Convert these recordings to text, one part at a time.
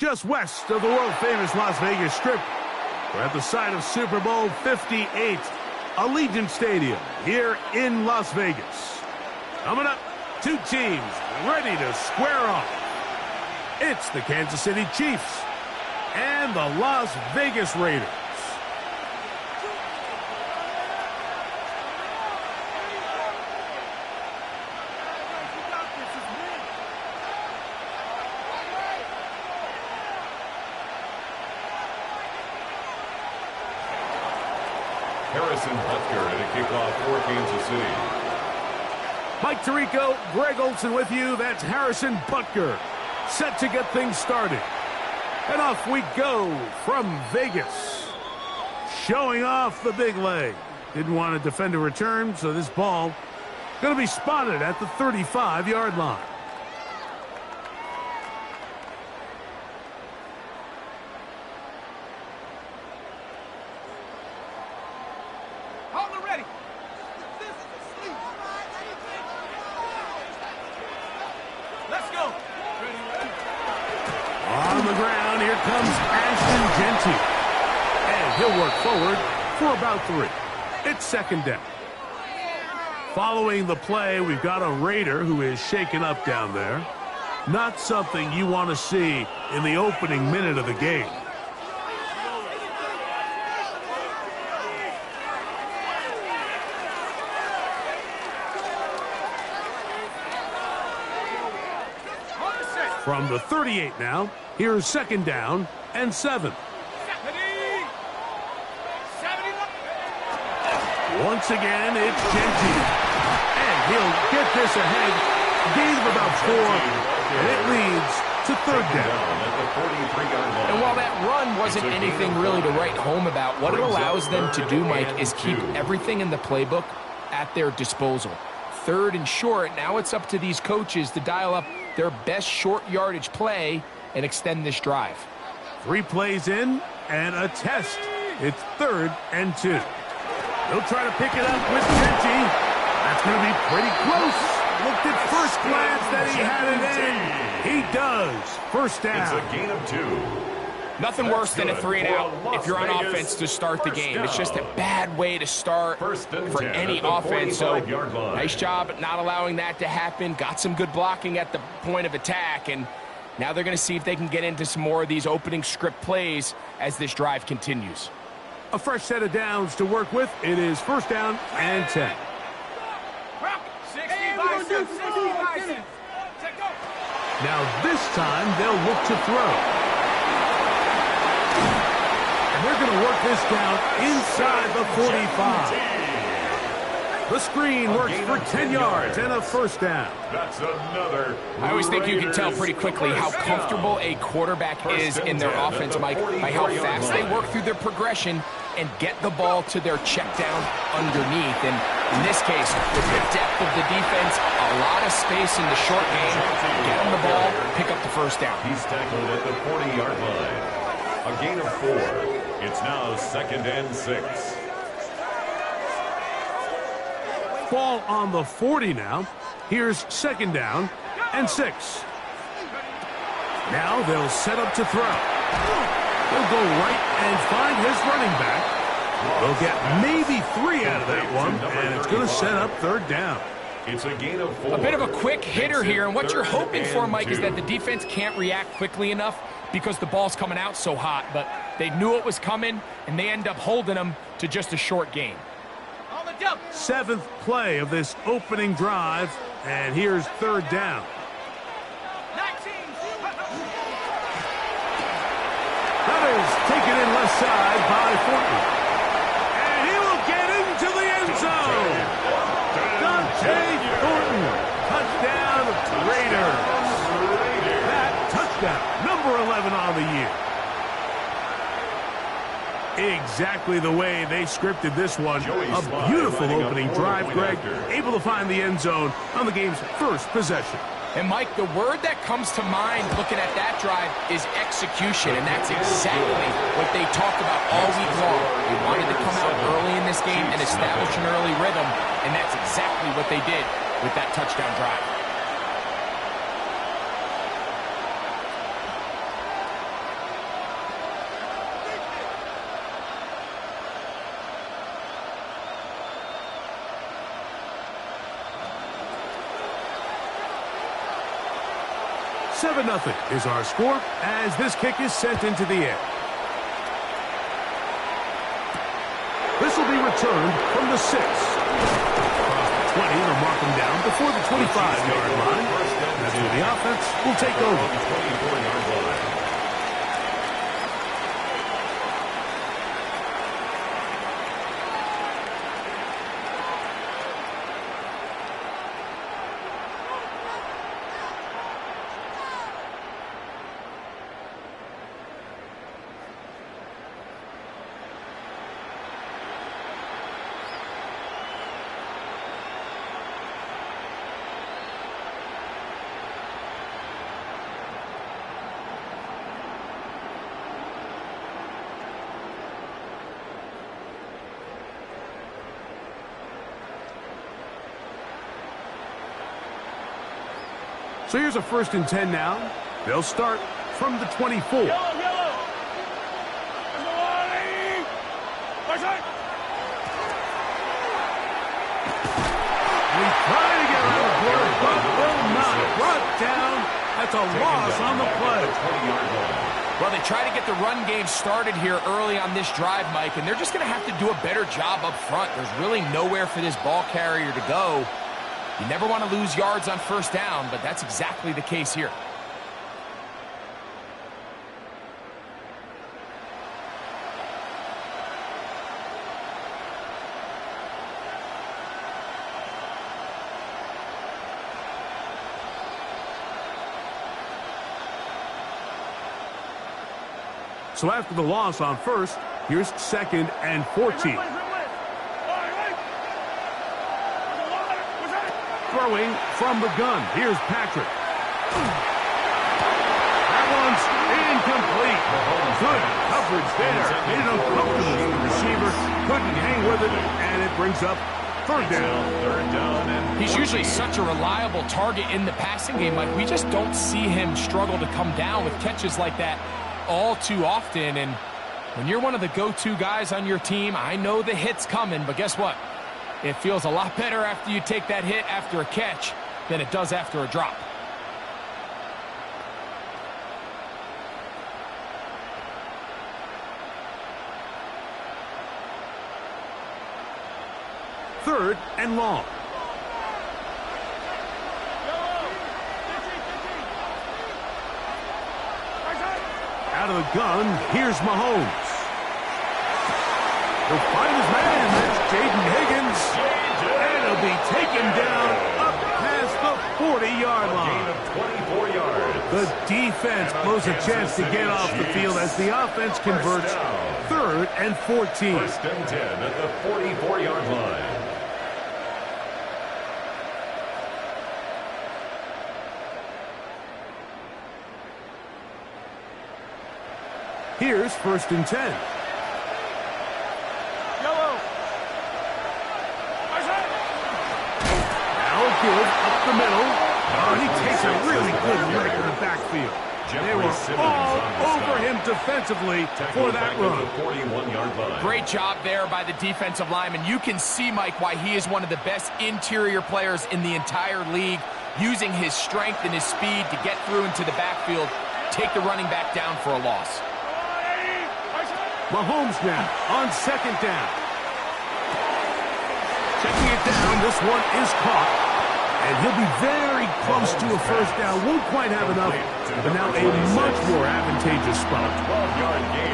just west of the world-famous Las Vegas Strip. We're at the site of Super Bowl 58, Allegiant Stadium here in Las Vegas. Coming up, two teams ready to square off. It's the Kansas City Chiefs and the Las Vegas Raiders. Harrison Butker at a kickoff for Kansas City. Mike Tirico, Greg Olson with you. That's Harrison Butker, set to get things started. And off we go from Vegas. Showing off the big leg. Didn't want to defend a return, so this ball going to be spotted at the 35-yard line. On the ground, here comes Ashton Genty. And he'll work forward for about 3. It's second down. Following the play, we've got a Raider who is shaken up down there. Not something you want to see in the opening minute of the game. From the 38 now, here's second down and 7. Once again, it's Genty. And he'll get this ahead. Gain of about 4, and it leads to third down. And while that run wasn't anything really to write home about, what it allows them to do, Mike, is keep everything in the playbook at their disposal. Third and short, now it's up to these coaches to dial up their best short yardage play and extend this drive. 3 plays in and a test. It's 3rd and 2. He'll try to pick it up with Genty. That's going to be pretty close. Looked at first glance that he had it in. He does. First down. It's a gain of 2. Nothing worse than a 3-and-out if you're on offense to start the game. It's just a bad way to start for any offense. So nice job at not allowing that to happen. Got some good blocking at the point of attack. And now they're going to see if they can get into some more of these opening script plays as this drive continues. A fresh set of downs to work with. It is first down and 10. 60 bison, 60 bison. Now this time they'll look to throw. They're going to work this down inside the 45. The screen works for 10 yards and a first down. That's another. I always think you can tell pretty quickly how comfortable a quarterback is in their offense, Mike, by how fast they work through their progression and get the ball to their check down underneath. And in this case, with the depth of the defense, a lot of space in the short game, get them the ball, pick up the first down. He's tackled at the 40-yard line. A gain of 4. It's now 2nd and 6. Ball on the 40 now. Here's second down and 6. Now they'll set up to throw. He'll go right and find his running back. They'll get maybe 3 out of that one, and it's going to set up third down. It's a gain of 4. A bit of a quick hitter here, and what you're hoping for, Mike, is that the defense can't react quickly enough because the ball's coming out so hot, but they knew it was coming, and they end up holding them to just a short gain. 7th play of this opening drive, and here's third down. That is taken in left side by Fortney. And he will get into the end zone. Dante Thornton, touchdown Raiders. That touchdown, number 11 on the year. Exactly the way they scripted this one. A beautiful opening drive, Greg. Able to find the end zone on the game's first possession. And, Mike, the word that comes to mind looking at that drive is execution, and that's exactly what they talked about all week long. They wanted to come out early in this game and establish an early rhythm, and that's exactly what they did with that touchdown drive. 7-0 is our score as this kick is sent into the air. This will be returned from the 6. Across the 20, they'll mark him down before the 25-yard line. That's where the offense will take over. 24-yard line. So here's a 1st and 10 now. They'll start from the 24. Yellow. We try to get out of court, but will not. Brought down. That's a loss on the play. Well, they try to get the run game started here early on this drive, Mike, and they're just going to have to do a better job up front. There's really nowhere for this ball carrier to go. You never want to lose yards on 1st down, but that's exactly the case here. So after the loss on 1st, here's 2nd and 14. Throwing from the gun. Here's Patrick. That one's incomplete. Good coverage there. Made it uncomfortable for the receiver. Couldn't hang with it, and it brings up 3rd down. He's usually such a reliable target in the passing game. Like, we just don't see him struggle to come down with catches like that all too often. And when you're one of the go-to guys on your team, I know the hit's coming, but guess what? It feels a lot better after you take that hit after a catch than it does after a drop. Third and long. Out of the gun, here's Mahomes. He'll find his man. That's Jaden Higgins. And he'll be taken down up past the 40-yard line. Gain of 24 yards. The defense blows a chance to get off the field as the offense converts. 3rd and 14. 1st and 10 at the 44-yard line. Here's 1st and 10. Now good up the middle. Oh, he takes a really good lick in the backfield. They were all over him defensively for that run. 41-yard line. Great job there by the defensive lineman. You can see, Mike, why he is one of the best interior players in the entire league, using his strength and his speed to get through into the backfield, take the running back down for a loss. Mahomes now on 2nd down. Checking it down, this one is caught. And he'll be very close to a 1st down. Won't quite have enough, but now a much more advantageous spot.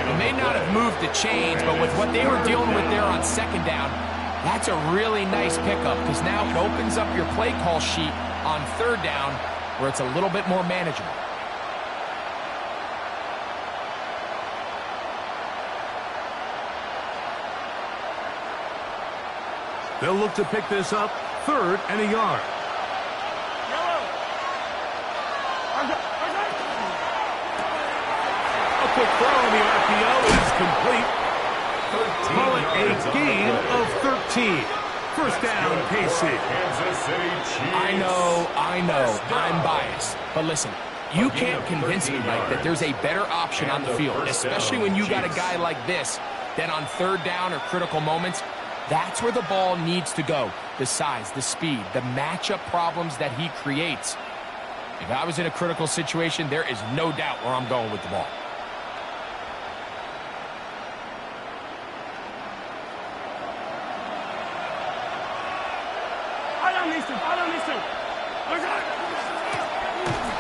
It may not have moved the chains, but with what they were dealing with there on 2nd down, that's a really nice pickup because now it opens up your play call sheet on 3rd down where it's a little bit more manageable. They'll look to pick this up 3rd and a yard. A quick throw on the RPO is complete. Call it a gain of 13. 1st down, KC. Kansas City Chiefs. I know, I'm biased. But listen, you can't convince me, Mike, that there's a better option on the field, especially when you got a guy like this, than on 3rd down or critical moments. That's where the ball needs to go. The size, the speed, the matchup problems that he creates. If I was in a critical situation, there is no doubt where I'm going with the ball.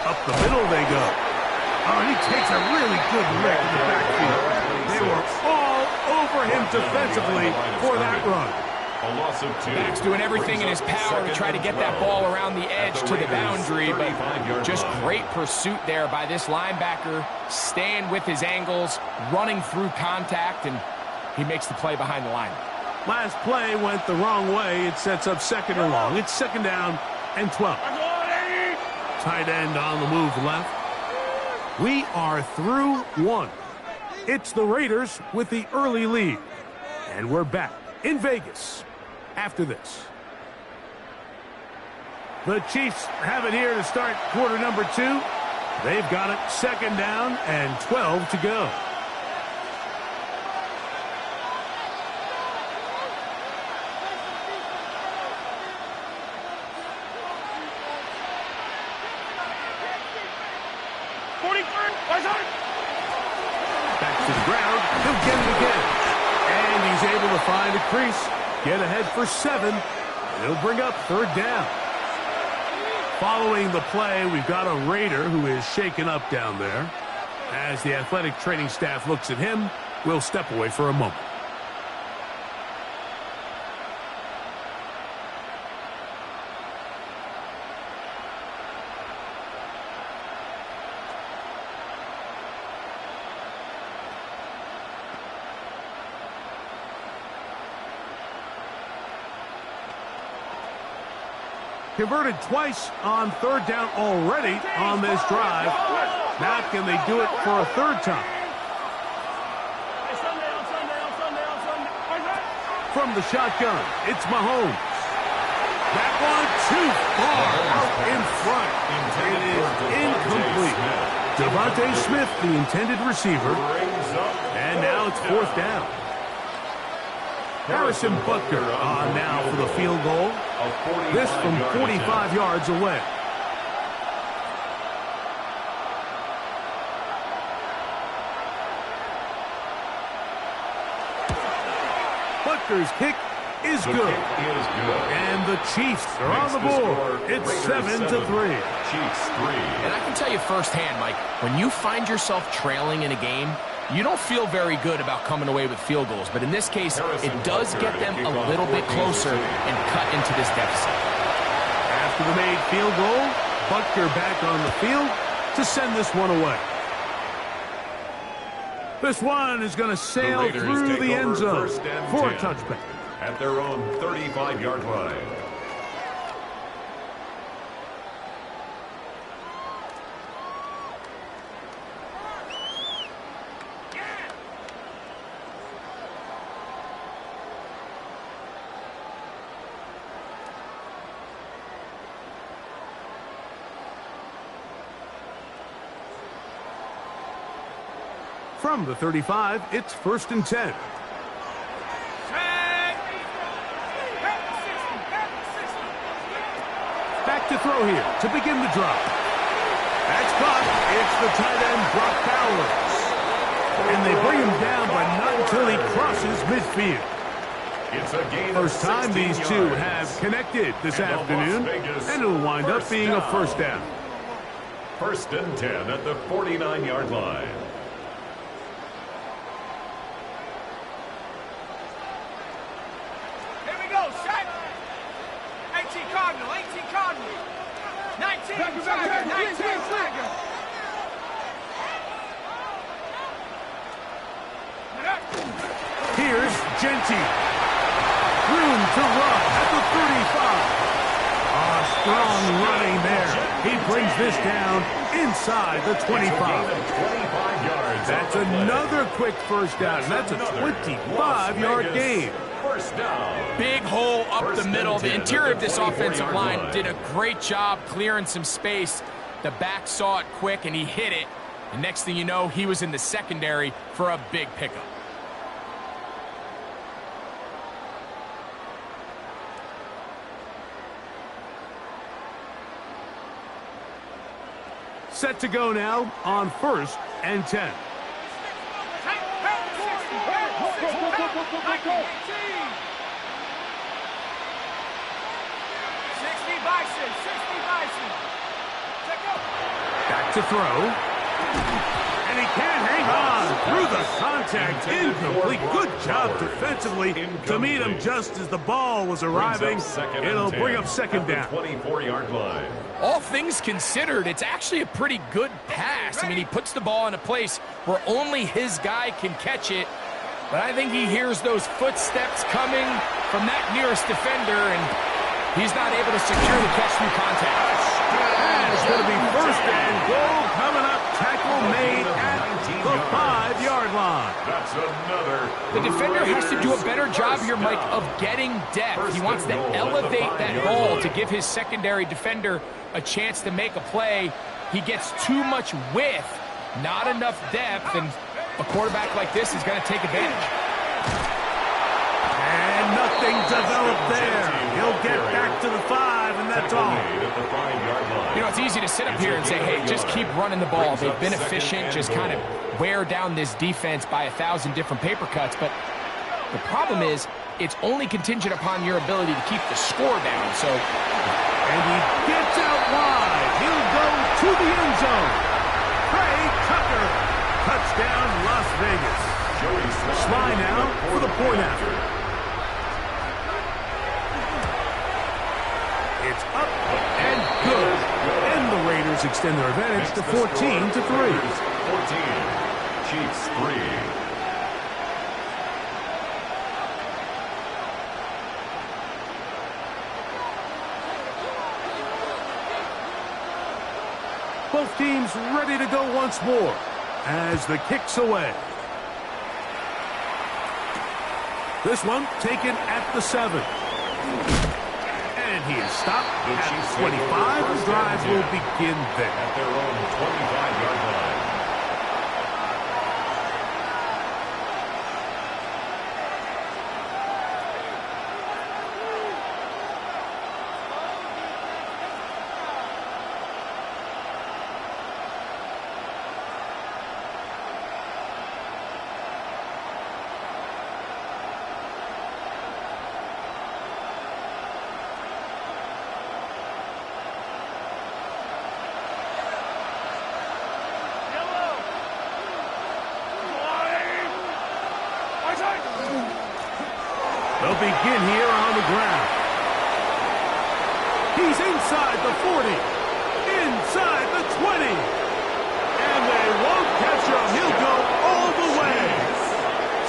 Up the middle they go. Oh, and he takes a really good lick in the backfield. They were all over him defensively for that run. A loss of 2. Back's doing everything in his power to try to get that ball around the edge to the boundary, but just great pursuit there by this linebacker, staying with his angles, running through contact, and he makes the play behind the line. Last play went the wrong way. It sets up 2nd and long. It's 2nd down and 12. Tight end on the move left. We are through 1. It's the Raiders with the early lead. And we're back in Vegas after this. The Chiefs have it here to start quarter number 2. They've got it 2nd down and 12 to go. Back to the ground. He'll get it again. And he's able to find a crease. Get ahead for 7. And he'll bring up 3rd down. Following the play, we've got a Raider who is shaken up down there. As the athletic training staff looks at him, we'll step away for a moment. Converted twice on 3rd down already on this drive. Now can they do it for a 3rd time? From the shotgun, it's Mahomes. That one too far out in front. It is incomplete. Devontae Smith, the intended receiver. And now it's 4th down. Harrison Butker on now for the field goal. This from 45 yards away. Butker's kick is good. And the Chiefs are on the board. It's 7-3. Chiefs 3. And I can tell you firsthand, Mike, when you find yourself trailing in a game, you don't feel very good about coming away with field goals. But in this case, it does get them a little bit closer and cut into this deficit. After the made field goal, Butker back on the field to send this one away. This one is going to sail through the end zone for a touchback. At their own 35-yard line. From the 35, it's 1st and 10. Back to throw here to begin the drop. That's caught. It's the tight end, Brock Bowers. And they bring him down, but not until he crosses midfield. It's a gain First of time 16 these yards. two have connected this afternoon, and it'll wind up being a 1st down. 1st and 10 at the 49-yard line. Here's Genty. Room to run at the 35. Strong running there. He brings this down inside the 25. That's another quick 1st down. That's a 25-yard gain. First down. Big hole up the middle. The interior of this offensive line did a great job clearing some space. The back saw it quick, and he hit it. And next thing you know, he was in the secondary for a big pickup. Set to go now on 1st and 10. Back to throw. And he can't hang on through the contact. Incomplete. Good job defensively to meet him just as the ball was arriving. It'll bring up second down. 24-yard line. All things considered, it's actually a pretty good pass. I mean, he puts the ball in a place where only his guy can catch it. But I think he hears those footsteps coming from that nearest defender, and he's not able to secure the catch through contact. And it's going to be 1st and goal coming up. Tackle made at the 5-yard line. That's another. The defender has to do a better job here, Mike, of getting depth. He wants to elevate that ball to give his secondary defender a chance to make a play. He gets too much width, not enough depth, and a quarterback like this is going to take advantage. And nothing developed there. He'll get back to the 5, and that's all. You know, it's easy to sit up here and say, hey, just keep running the ball. They've been efficient, just kind of wear down this defense by 1,000 different paper cuts. But the problem is, it's only contingent upon your ability to keep the score down. So, and he gets out wide. He'll go to the end zone. Craig Tucker. Touchdown, Las Vegas. Sly now for the point after. It's up and good. And the Raiders extend their advantage to 14-3. 14. Chiefs 3. Both teams ready to go once more as the kick's away. This one taken at the 7. And he is stopped at 25. The drive will begin there. At their own 25-yard line. They'll begin here on the ground. He's inside the 40, inside the 20, and they won't catch him. He'll go all the way.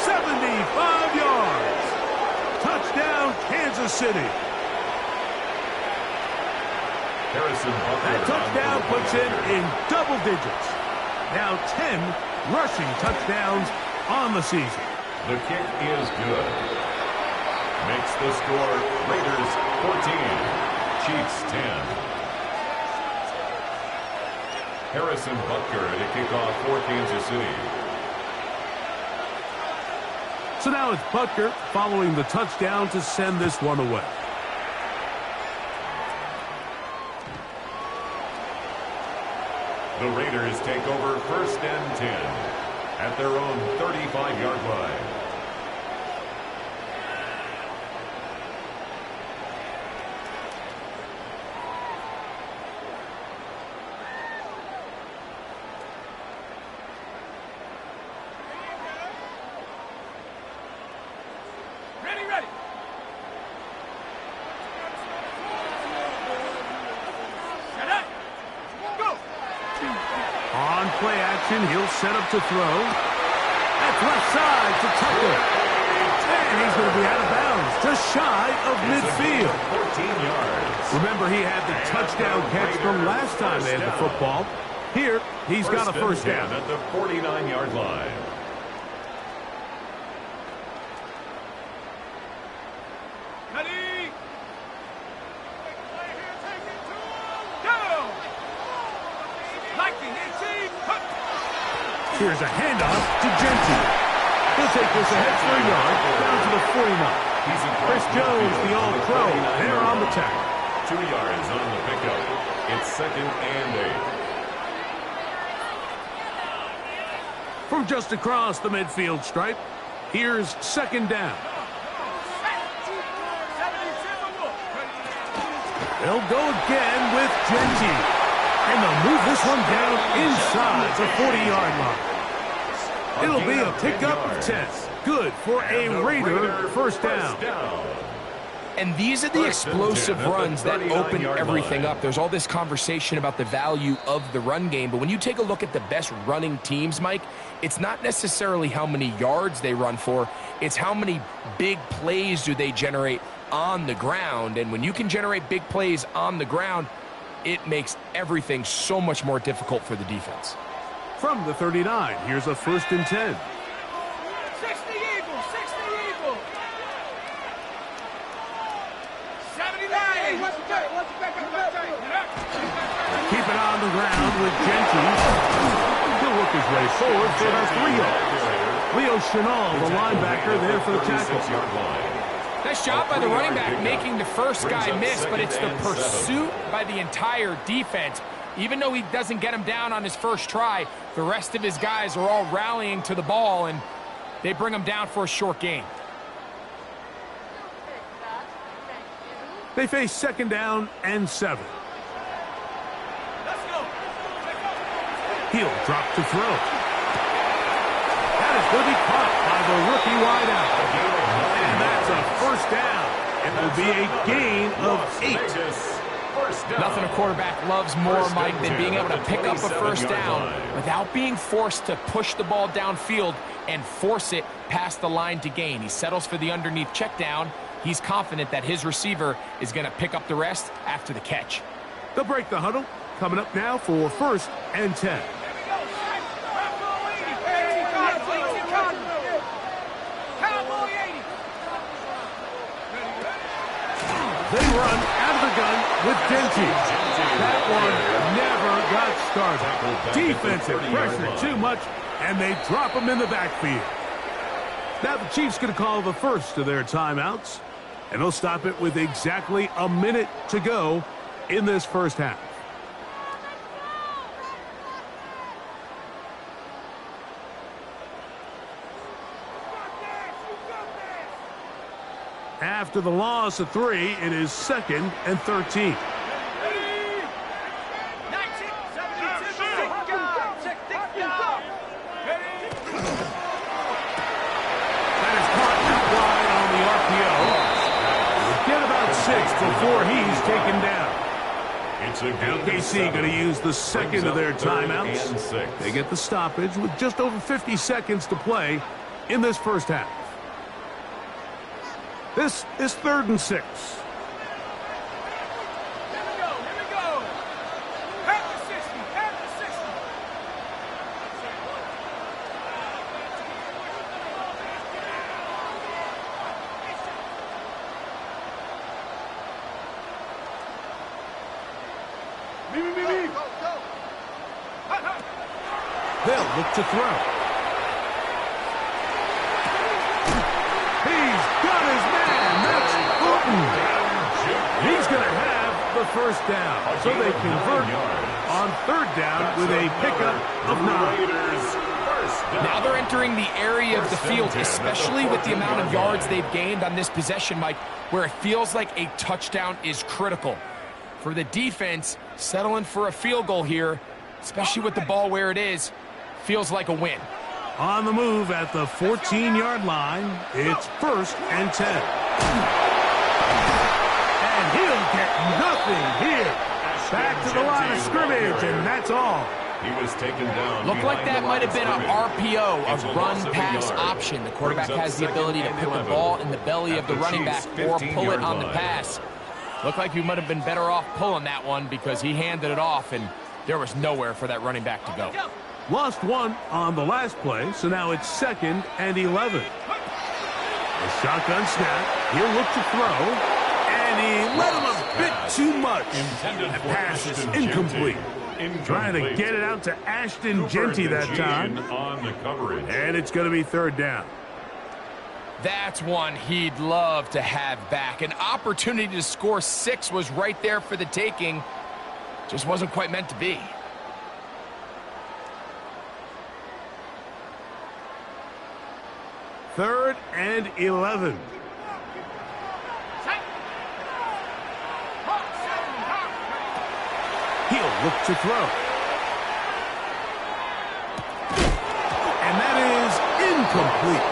75 yards. Touchdown, Kansas City. That touchdown puts him in double digits. Now 10 rushing touchdowns on the season. The kick is good. Makes the score Raiders 14, Chiefs 10. Harrison Butker to kick off for Kansas City. So now it's Butker following the touchdown to send this one away. The Raiders take over 1st and 10 at their own 35-yard line. Play action, he'll set up to throw. That's left side to Tucker. And he's going to be out of bounds, just shy of midfield. 14 yards. Remember, he had the touchdown catch from last time they had the football. Here, he's got a first down. At the 49-yard line. Here's a handoff to Jensen. He'll take this ahead for a yard, down to the 49. Chris Jones, the All-Pro, there on the tackle. 2 yards on the pickup. It's 2nd and 8. From just across the midfield stripe, here's second down. They'll go again with Genji. And they'll move this one down inside the 40-yard line. It'll be a pickup of 10. Good for a Raider first down. And these are the explosive runs that open everything up. There's all this conversation about the value of the run game, but when you take a look at the best running teams, Mike, it's not necessarily how many yards they run for, it's how many big plays do they generate on the ground. And when you can generate big plays on the ground, it makes everything so much more difficult for the defense. From the 39, here's a 1st and 10. 60 Eagles, 60 Eagles. 79. Keep it on the ground with Genji. He'll work his way forward for about 3 yards. Leo Chenal, the linebacker, there for the tackle. Nice job by the running back making the first guy miss, but it's the pursuit by the entire defense. Even though he doesn't get him down on his first try, the rest of his guys are all rallying to the ball, and they bring him down for a short gain. They face second down and 7. He'll drop to throw. That is going to be caught by the rookie wideout. And that's a first down. It will be a gain of 8. Nothing a quarterback loves more, Mike, than being able to pick up a first down without being forced to push the ball downfield and force it past the line to gain. He settles for the underneath check down. He's confident that his receiver is going to pick up the rest after the catch. They'll break the huddle. Coming up now for 1st and 10. They run out of the gun with Genji. That one never got started. Defensive pressure too much, and they drop him in the backfield. Now the Chiefs going to call the first of their timeouts, and they'll stop it with exactly a minute to go in this first half. After the loss of 3, it is 2nd and 13. That is caught out wide on the RPO. We'll get about 6 before he's taken down. LKC going to use the second of their timeouts. They get the stoppage with just over 50 seconds to play in this first half. This is 3rd and 6. Here we go. Half the 60, half the 60. They'll look to throw. He's going to have the first down, so they convert on 3rd down with a pickup of 9. Now they're entering the area of the field, especially with the amount of yards they've gained on this possession, Mike, where it feels like a touchdown is critical. For the defense, settling for a field goal here, especially with the ball where it is, feels like a win. On the move at the 14-yard line, it's 1st and 10. And he'll get nothing here. Back to the line of scrimmage, and that's all. He was taken down. Looked like that might have been an RPO, a run-pass option. The quarterback has the ability to put the ball in the belly of the running back or pull it on the pass. Looked like he might have been better off pulling that one because he handed it off, and there was nowhere for that running back to go. Lost 1 on the last play, so now it's 2nd and 11. A shotgun snap. He'll look to throw. And he let him a bit too much. The pass is incomplete. Trying to get it out to Ashton Genty that time. And it's going to be 3rd down. That's one he'd love to have back. An opportunity to score 6 was right there for the taking. Just wasn't quite meant to be. 3rd and 11. He'll look to throw. And that is incomplete.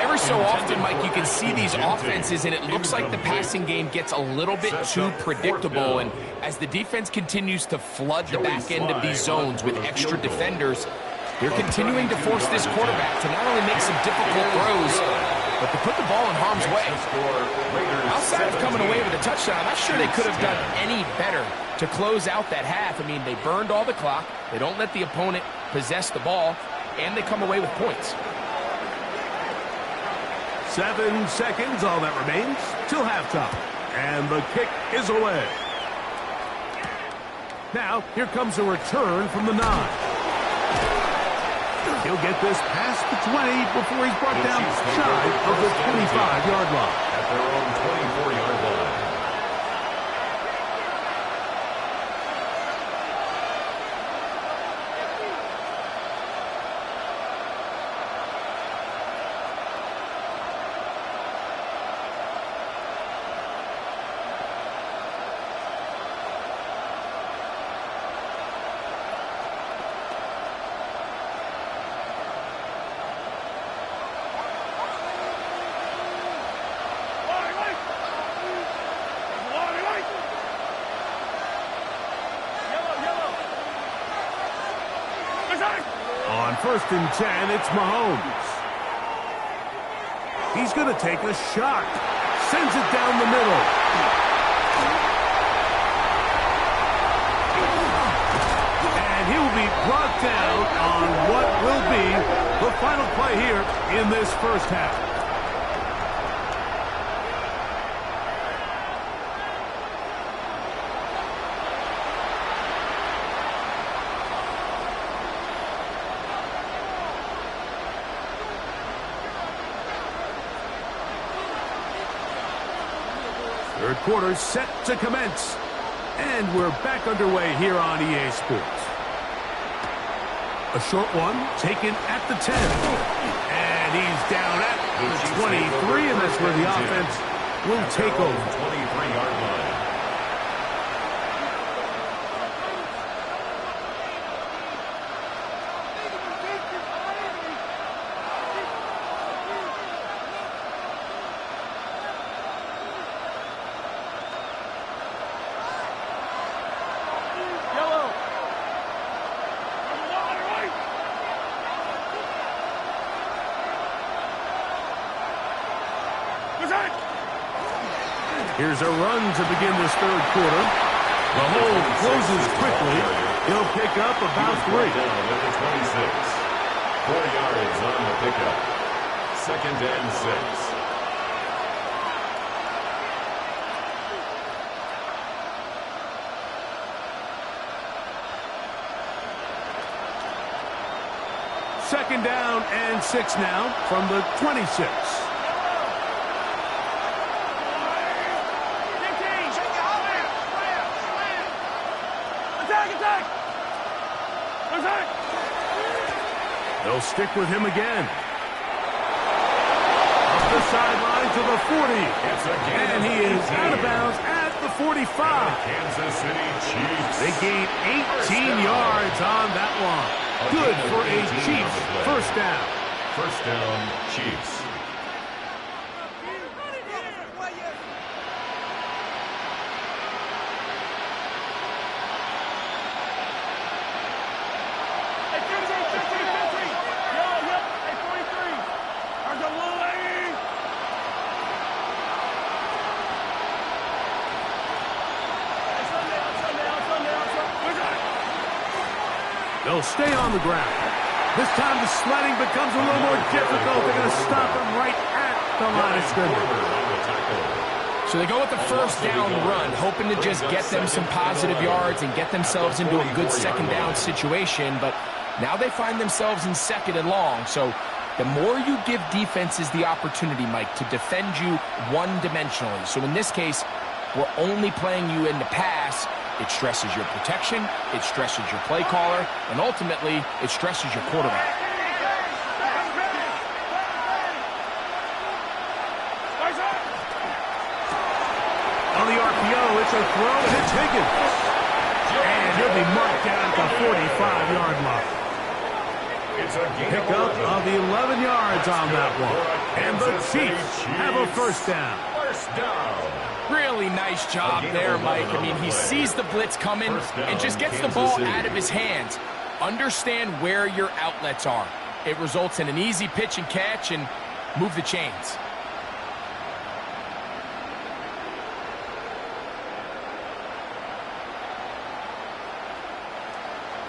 Every so often, Mike, you can see these offenses, and it looks like the passing game gets a little bit too predictable. And as the defense continues to flood the back end of these zones with extra defenders, they're continuing to force this quarterback to not only make some difficult throws, but to put the ball in harm's way. Outside of coming away with a touchdown, I'm not sure they could have done any better to close out that half. I mean, they burned all the clock. They don't let the opponent possess the ball, and they come away with points. 7 seconds, all that remains till halftime. And the kick is away. Now, here comes a return from the 9. He'll get this past the 20 before he's brought down shy of the 25-yard line. At their own 24-yard line. On 1st and 10, it's Mahomes. He's going to take a shot. Sends it down the middle. And he'll be brought down on what will be the final play here in this first half. Third quarter set to commence. And we're back underway here on EA Sports. A short one taken at the 10. And he's down at the 23, and that's where the offense will take over. 23-yard line. Here's a run to begin this third quarter. The hole closes quickly. He'll pick up about 3. Down at the 26. 4 yards on the pickup. 2nd and 6. Second down and 6 now from the 26. They'll stick with him again. Up the sideline to the 40. And he is out of bounds at the 45. Kansas City Chiefs. They gain 18 yards on that one. Good for a Chiefs first down. First down, Chiefs. They'll stay on the ground. This time the sledding becomes a little more difficult. They're going to stop him right at the line of scrimmage. So they go with the first down run, hoping to just get them some positive yards and get themselves into a good second down situation. But now they find themselves in 2nd and long. So the more you give defenses the opportunity, Mike, to defend you one-dimensionally. So in this case, we're only playing you in the pass. It stresses your protection, it stresses your play caller, and ultimately, it stresses your quarterback. It's a throw, and it's Higgins. And he'll be marked down at the 45-yard line. Pick up of 11 yards on that one. And the Chiefs have a first down. Really nice job there, Mike. I mean, he sees the blitz coming and just gets the ball out of his hands. Understand where your outlets are. It results in an easy pitch and catch and move the chains.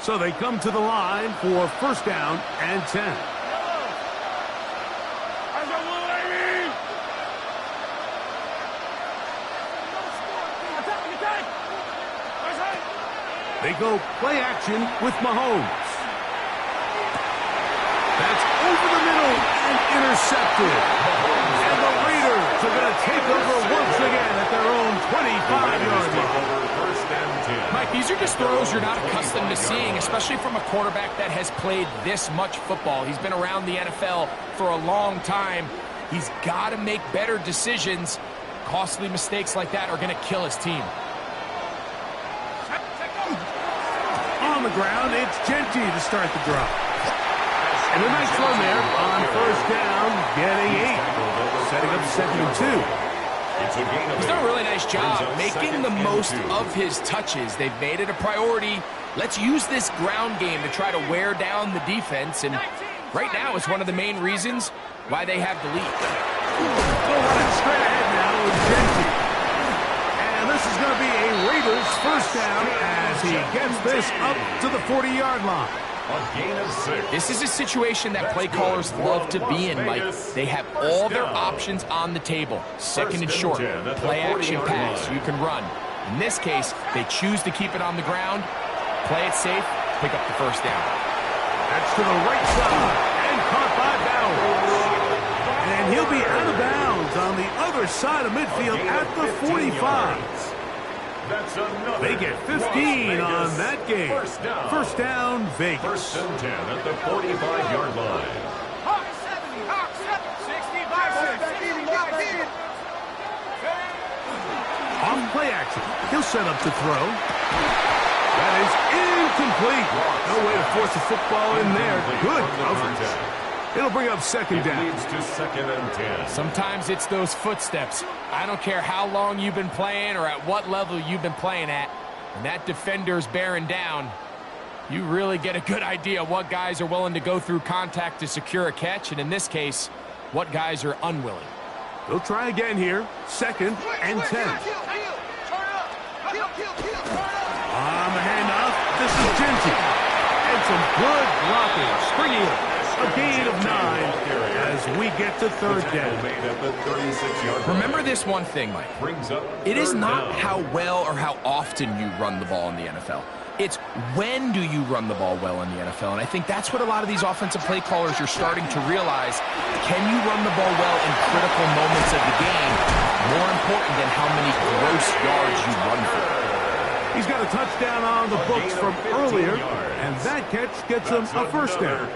So they come to the line for first down and 10. They go play action with Mahomes. That's over the middle and intercepted. And the Raiders are going to take over once again at their own 25-yard line. Mike, these are just throws you're not accustomed to seeing, especially from a quarterback that has played this much football. He's been around the NFL for a long time. He's got to make better decisions. Costly mistakes like that are going to kill his team. On the ground, it's Genty to start the drive. And a nice run there on first down, getting 8. Setting up 2nd and 2. He's done a really nice job making the most of his touches. They've made it a priority. Let's use this ground game to try to wear down the defense. And right now, it's one of the main reasons why they have the lead. Running straight ahead now with Genty. And this is going to be a Raiders first down as he gets this up to the 40-yard line. A gain of 6. This is a situation that play callers love to be in, Mike. They have all their options on the table. Second and short, play action pass, you can run. In this case, they choose to keep it on the ground, play it safe, pick up the first down. That's to the right side and caught by Bowers. And he'll be out of bounds on the other side of midfield at the 45. They get 15 on that game. First down, Vegas. First and 10 at the 45-yard line. On play action, he'll set up to throw. That is incomplete. No way to force the football in there. Good coverage. It'll bring up second down. It leads to 2nd and 10. Sometimes it's those footsteps. I don't care how long you've been playing or at what level you've been playing at. When that defender's bearing down, you really get a good idea what guys are willing to go through contact to secure a catch, and in this case, what guys are unwilling. They'll try again here. 2nd and 10. On the handoff, this is Genty. And some good blocking. Springing it. A gain of 9 as we get to 3rd down. Remember this one thing, Mike. It is not how well or how often you run the ball in the NFL. It's when do you run the ball well in the NFL. And I think that's what a lot of these offensive play callers are starting to realize. Can you run the ball well in critical moments of the game? More important than how many gross yards you run for. He's got a touchdown on the books from earlier, and that catch gets him a first down.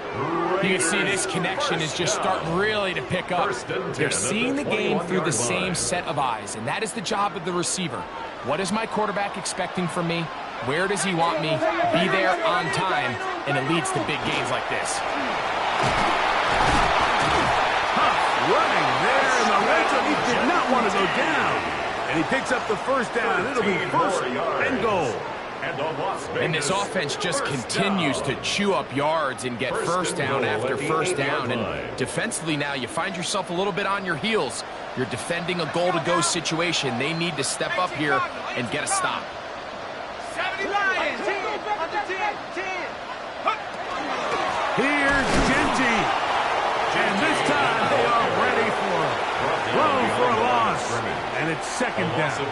You can see this connection is just starting really to pick up. They're seeing the game through the same set of eyes, and that is the job of the receiver. What is my quarterback expecting from me? Where does he want me? Be there on time, and it leads to big gains like this. Running there in the red zone. He did not want to go down. And he picks up the first down. It'll be 1st and goal. And this offense just continues to chew up yards and get first down after first down. And defensively now, you find yourself a little bit on your heels. You're defending a goal-to-go situation. They need to step up here and get a stop. Here's Genty. And this time they are ready for him. Thrown for a loss. And it's 2nd down.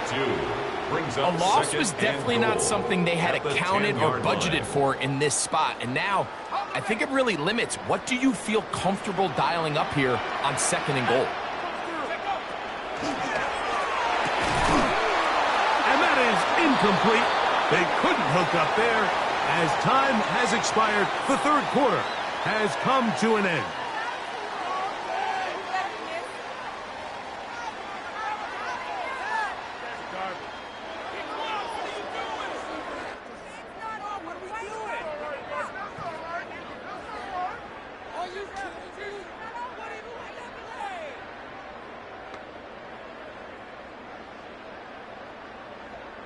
A loss was definitely not something they had accounted or budgeted for in this spot. And now, I think it really limits what do you feel comfortable dialing up here on 2nd and goal. And that is incomplete. They couldn't hook up there. As time has expired, the 3rd quarter has come to an end.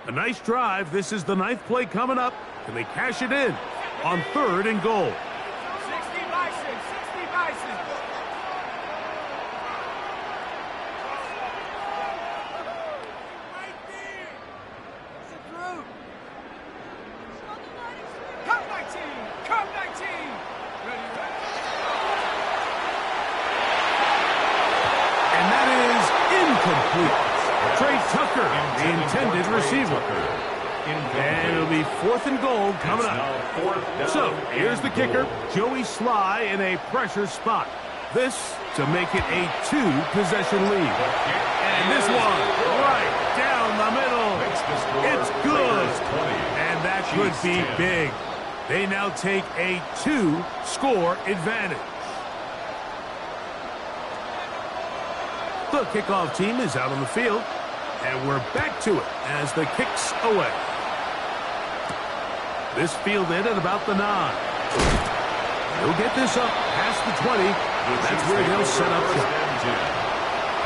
A nice drive. This is the 9th play coming up. Can they cash it in on 3rd and goal? 60 by 6, 60 by 6. Right there. Sit through. Come 19, come 19. Ready, ready. And that is incomplete. Trey Tucker, the intended receiver. And it'll be 4th and goal coming up. So, here's the kicker, Joey Sly in a pressure spot. This to make it a 2-possession lead. And this one, right down the middle. It's good. And that could be big. They now take a 2-score advantage. The kickoff team is out on the field. And we're back to it as the kick's away. This fielded at about the 9. He'll get this up past the 20. That's where he'll set up shop.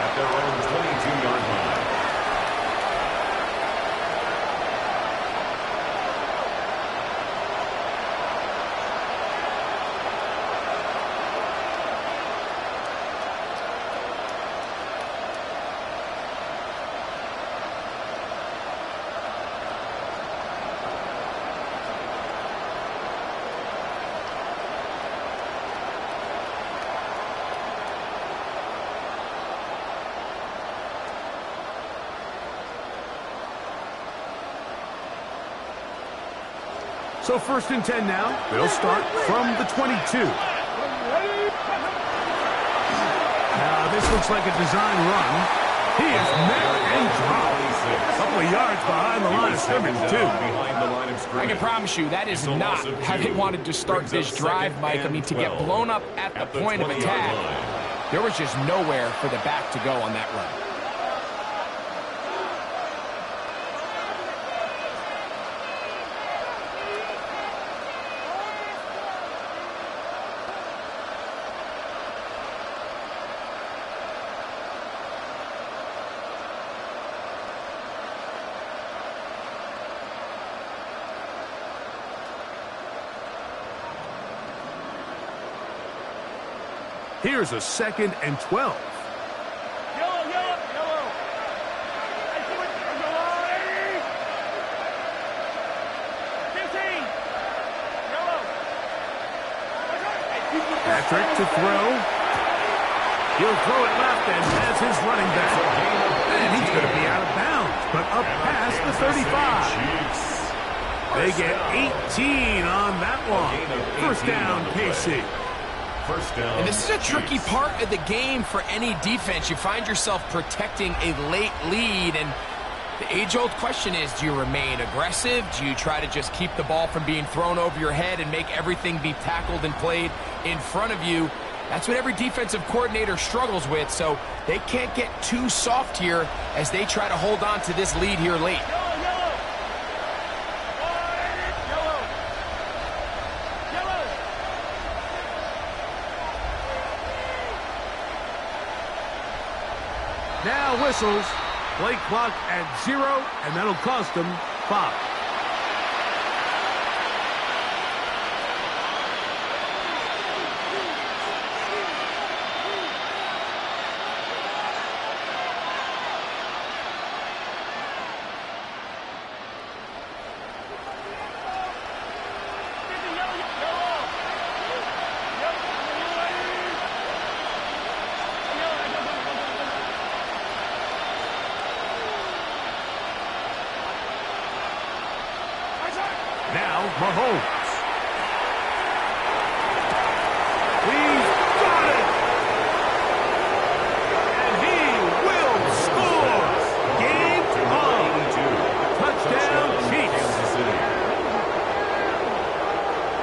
At their own 22-yard line. So 1st and 10 now. They'll start from the 22. Now this looks like a design run. He is met and dropped. A couple of yards behind the line of scrimmage, too. I can promise you that is not how they wanted to start this drive, Mike. I mean, to get blown up at the point of attack, there was just nowhere for the back to go on that run. Here's a 2nd and 12. Yellow, yellow, yellow. I see what yellow. 15. Yellow. Patrick to throw. He'll throw it left and has his running back. And he's going to be out of bounds, but up past the 35. They get 18 on that one. 1st down, KC. And this is a tricky part of the game for any defense. You find yourself protecting a late lead, and the age-old question is, do you remain aggressive? Do you try to just keep the ball from being thrown over your head and make everything be tackled and played in front of you? That's what every defensive coordinator struggles with, so they can't get too soft here as they try to hold on to this lead here late. Now whistles. Play clock at 0, and that'll cost them 5. Now, Mahomes. He's got it! And he will score! Game on! Touchdown, Chiefs!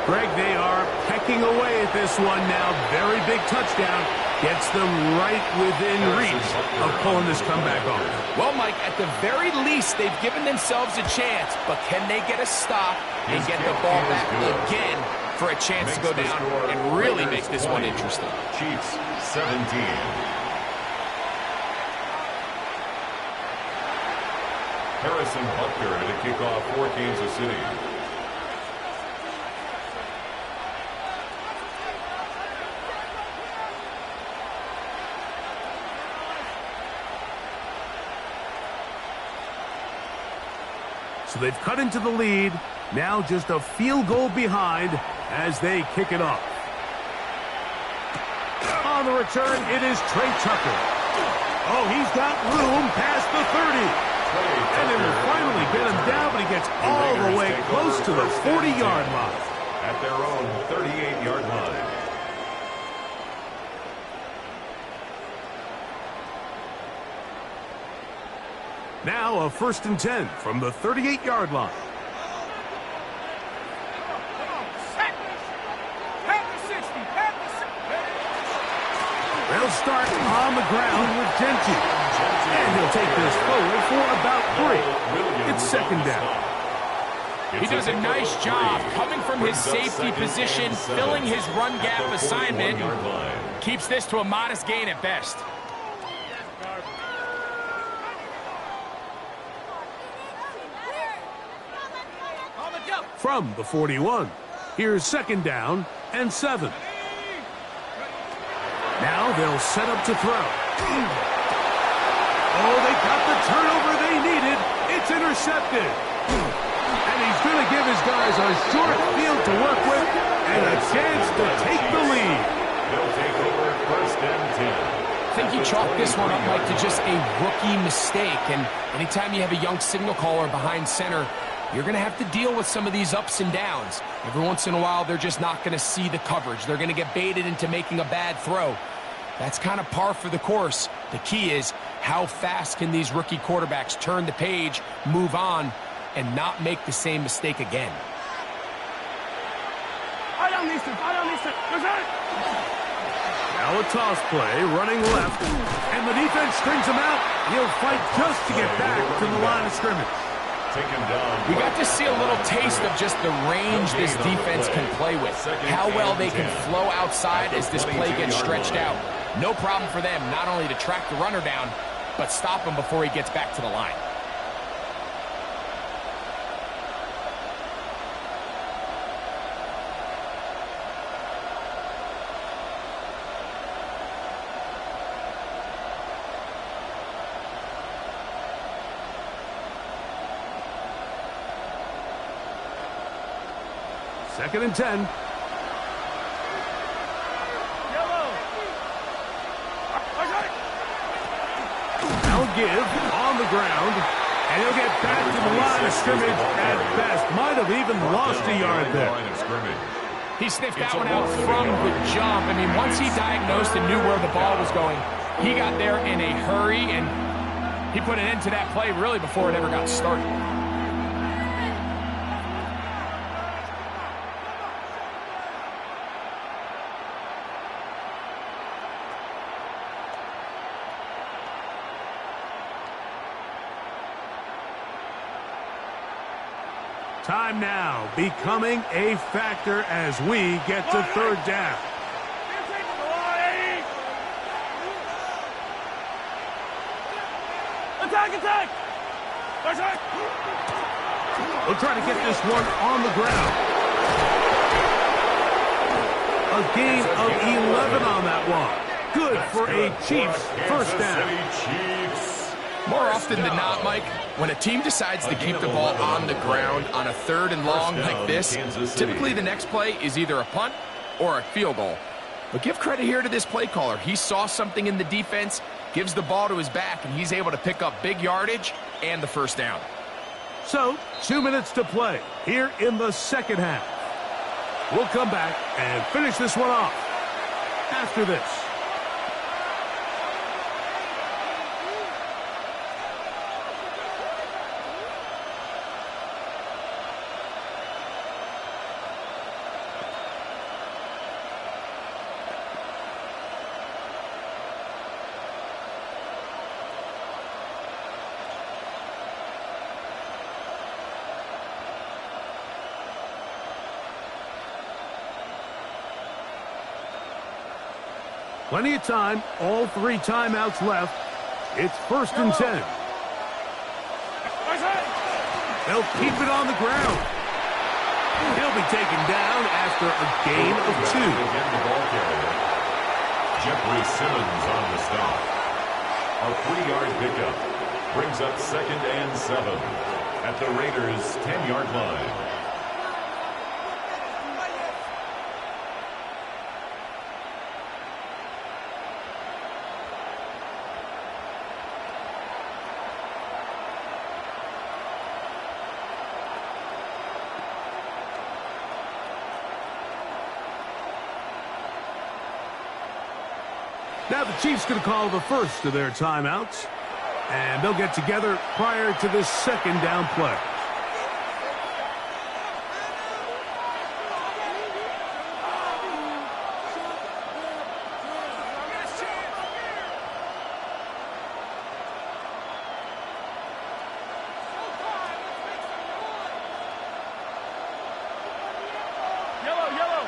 Greg, they are pecking away at this one now. Very big touchdown. Gets them right within reach of pulling this comeback off. Well, Mike, at the very least, they've given themselves a chance, but can they get a stop and get the ball back again for a chance to go down and really make this one interesting? Chiefs 17. Harrison Butker to kick off for Kansas City. So they've cut into the lead. Now just a field goal behind as they kick it off. On the return, it is Trey Tucker. Oh, he's got room past the 30. And they will finally get him down, but he gets all the way close to the 40-yard line. At their own 38-yard line. Now a 1st and 10 from the 38-yard line. They'll start on the ground with Genty. And he'll take this forward for about 3. It's 2nd down. He does a nice job coming from his safety position, filling his run gap assignment. Keeps this to a modest gain at best. From the 41, here's 2nd down and 7. Now they'll set up to throw. Oh, they got the turnover they needed. It's intercepted. And he's going to give his guys a short field to work with and a chance to take the lead. They'll take over 1st and 10. I think you chalk this one up, Mike, to just a rookie mistake. And anytime you have a young signal caller behind center, you're going to have to deal with some of these ups and downs. Every once in a while, they're just not going to see the coverage. They're going to get baited into making a bad throw. That's kind of par for the course. The key is how fast can these rookie quarterbacks turn the page, move on, and not make the same mistake again. Now a toss play, running left, and the defense strings him out. He'll fight just to get back to the line of scrimmage. We got to see a little taste of just the range this defense can play with. How well they can flow outside as this play gets stretched out. No problem for them not only to track the runner down, but stop him before he gets back to the line. Second and 10. Now give on the ground, and he'll get back to the line of scrimmage at best. Might have even lost a yard there. He sniffed that one out from the jump. I mean, once he diagnosed and knew where the ball was going, he got there in a hurry, and he put an end to that play really before it ever got started. Time now becoming a factor as we get to 3rd down. Attack! We'll try to get this one on the ground. A gain of 11 on that one. Good for a Chiefs 1st down. More often than not, Mike, when a team decides to keep the ball on the ground on a 3rd and long like this, typically the next play is either a punt or a field goal. But give credit here to this play caller. He saw something in the defense, gives the ball to his back, and he's able to pick up big yardage and the 1st down. So, 2 minutes to play here in the 2nd half. We'll come back and finish this one off after this. Plenty of time, all 3 timeouts left. It's 1st and 10. They'll keep it on the ground. He'll be taken down after a gain of 2. Again, the ball carrier. Jeffrey Simmons on the stop. A 3-yard pickup brings up 2nd and 7 at the Raiders' 10-yard line. Now the Chiefs going to call the first of their timeouts, and they'll get together prior to this 2nd down play. Yellow.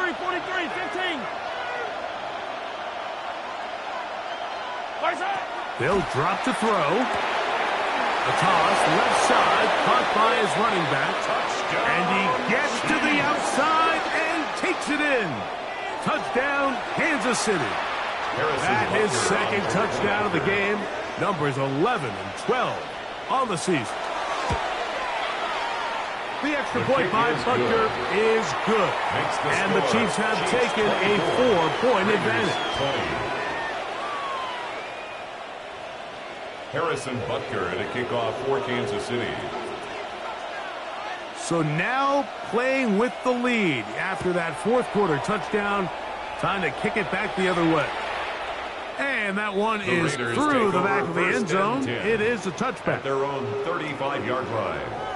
43, 15. They'll drop to throw. A toss, left side, caught by his running back. And he gets to the outside and takes it in. Touchdown, Kansas City. That is 2nd touchdown of the game. Numbers 11 and 12 on the season. The extra point by Butker is good. And the Chiefs have taken a 4-point advantage. Harrison Butker at a kickoff for Kansas City. So now playing with the lead after that 4th quarter touchdown. Time to kick it back the other way. And that one is through the back of the end zone. It is a touchback. At their own 35-yard line.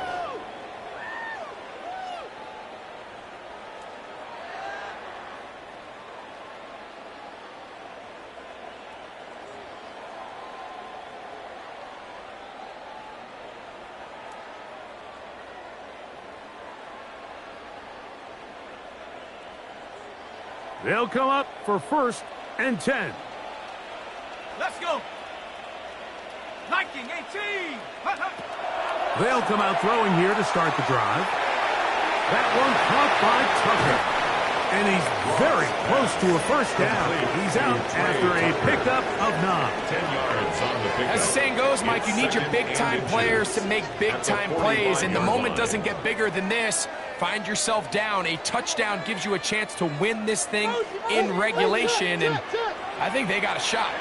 They'll come up for 1st and 10. Let's go. 1918. They'll come out throwing here to start the drive. That one caught by Tucker. And he's very close to a 1st down. He's out after a pickup of 9. 10 yards on the pickup. As the saying goes, Mike, you need your big-time players to make big-time plays, and the moment doesn't get bigger than this. Find yourself down. A touchdown gives you a chance to win this thing in regulation, and I think they got a shot.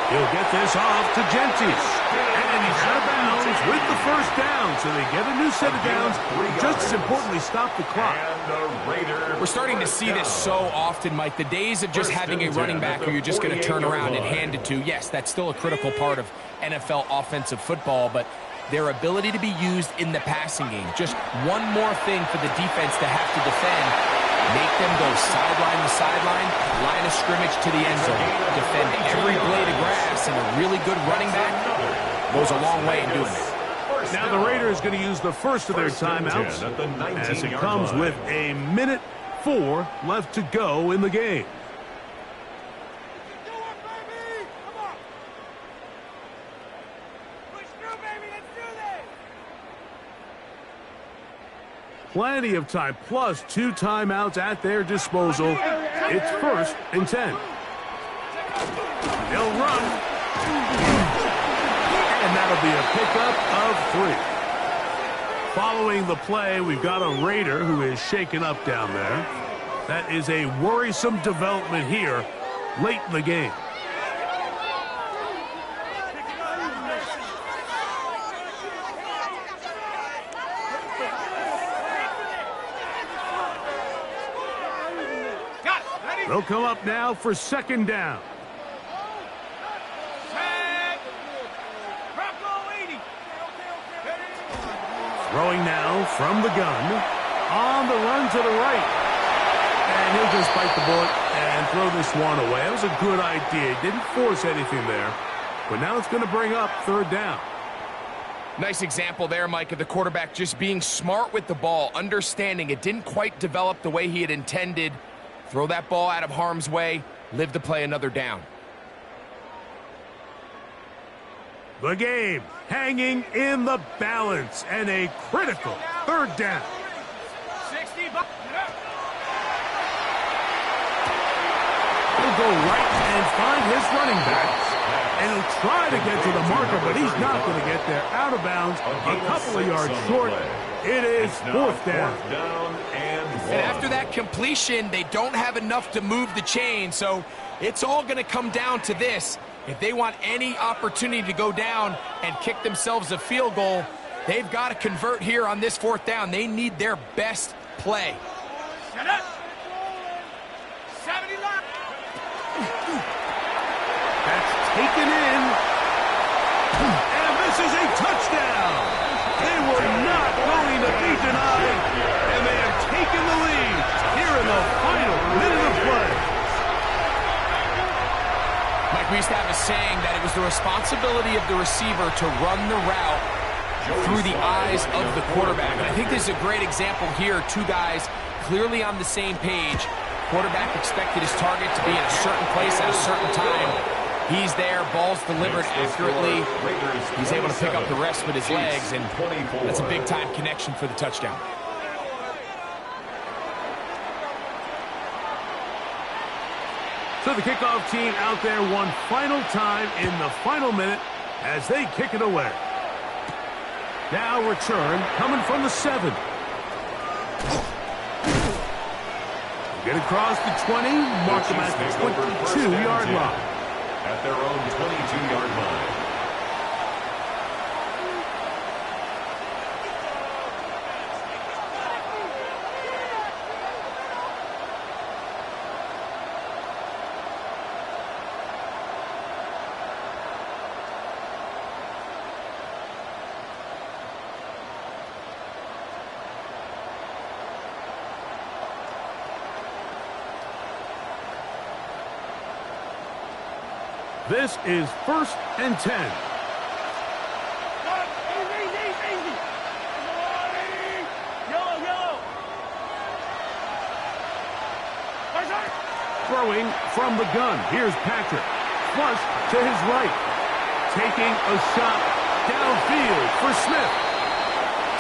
He'll get this off to Gentis. And he's out of bounds with the 1st down. So they get a new set of downs. Just as importantly, stop the clock. We're starting to see this so often, Mike. The days of just having a running back who you're just going to turn around and hand it to. Yes, that's still a critical part of NFL offensive football, but their ability to be used in the passing game. Just one more thing for the defense to have to defend. Make them go sideline to sideline, line of scrimmage to the end zone. Defend every blade of grass, and a really good running back goes a long way in doing it. Now the Raiders going to use the first of their timeouts as it comes with a 1:04 left to go in the game. Plenty of time, plus 2 timeouts at their disposal. It's 1st and 10. They'll run. And that'll be a pickup of 3. Following the play, we've got a Raider who is shaken up down there. That is a worrisome development here late in the game. They'll come up now for 2nd down. Throwing now from the gun. On the run to the right. And he'll just bite the bullet and throw this one away. That was a good idea. Didn't force anything there. But now it's going to bring up 3rd down. Nice example there, Mike, of the quarterback just being smart with the ball, understanding it didn't quite develop the way he had intended. Throw that ball out of harm's way, live to play another down. The game hanging in the balance and a critical third down. 60. He'll go right and find his running backs. And he'll try to get to the marker, but he's not going to get there. Out of bounds, a couple of yards short. It is fourth down. And after that completion, they don't have enough to move the chain, so it's all going to come down to this. If they want any opportunity to go down and kick themselves a field goal, they've got to convert here on this fourth down. They need their best play. Shut up. 70 left. That's taken in. And this is a touchdown. They were not going to be denied. And they have taken the lead here in the final minute of play. Mike, we used to have a saying that it was the responsibility of the receiver to run the route through the eyes of the quarterback. And I think this is a great example here. Two guys clearly on the same page. Quarterback expected his target to be in a certain place at a certain time. He's there, ball's delivered accurately. He's able to pick up the rest with his legs, and that's a big-time connection for the touchdown. So the kickoff team out there one final time in the final minute as they kick it away. Now return coming from the 7. Get across the 20, mark them at the 22-yard line. At their own 22-yard line. This is 1st and 10. Easy. Yellow. Throwing from the gun. Here's Patrick. Flush to his right. Taking a shot downfield for Smith.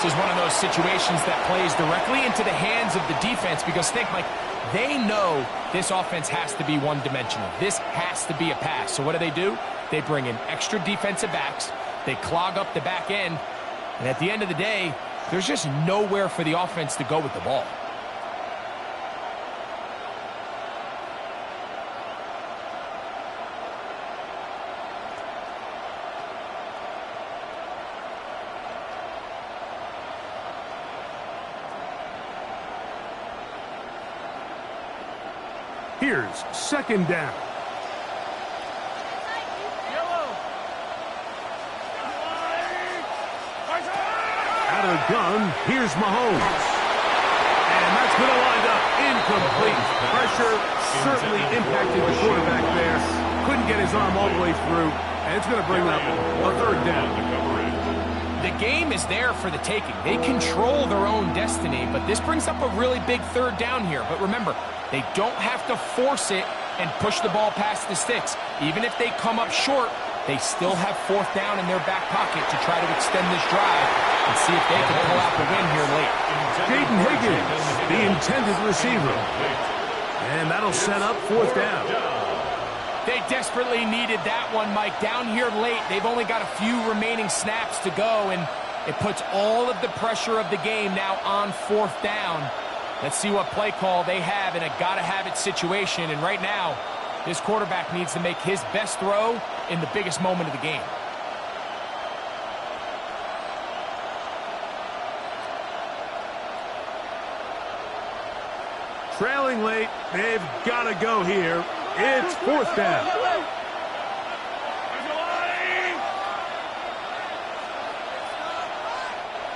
This is one of those situations that plays directly into the hands of the defense because think, Mike, they know this offense has to be one-dimensional. This has to be a pass. So what do? They bring in extra defensive backs. They clog up the back end. And at the end of the day, there's just nowhere for the offense to go with the ball. Here's 2nd down. Out of the gun, here's Mahomes. And that's going to wind up incomplete. Pressure certainly impacted the quarterback there. Couldn't get his arm all the way through. And it's going to bring up a 3rd down. The game is there for the taking. They control their own destiny, but this brings up a really big 3rd down here. But remember, they don't have to force it and push the ball past the sticks. Even if they come up short, they still have 4th down in their back pocket to try to extend this drive and see if they can pull out the win here late. Jaden Higgins, the intended receiver. And that'll set up 4th down. They desperately needed that one, Mike. Down here late, they've only got a few remaining snaps to go, and it puts all of the pressure of the game now on 4th down. Let's see what play call they have in a gotta-have-it situation. And right now, this quarterback needs to make his best throw in the biggest moment of the game. Trailing late, they've got to go here. It's 4th down.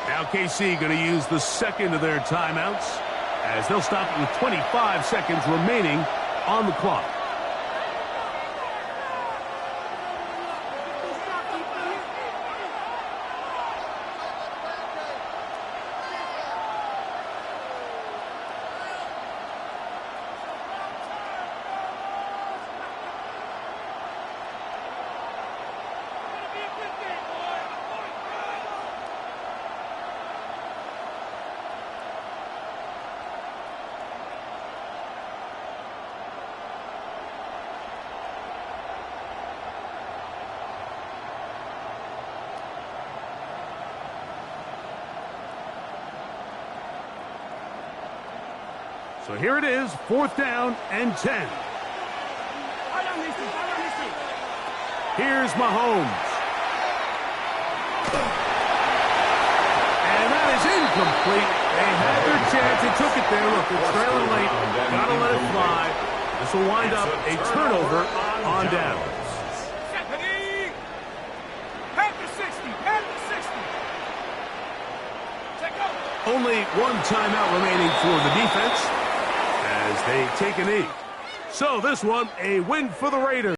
Now KC going to use the 2nd of their timeouts as they'll stop it with 25 seconds remaining on the clock. So here it is, 4th down and 10. Here's Mahomes. And that is incomplete. They had their chance. They took it there. Look, they're trailing late. Got to let it fly. This will wind up a turnover on downs. Only one timeout remaining for the defense as they take a knee. So this one, a win for the Raiders.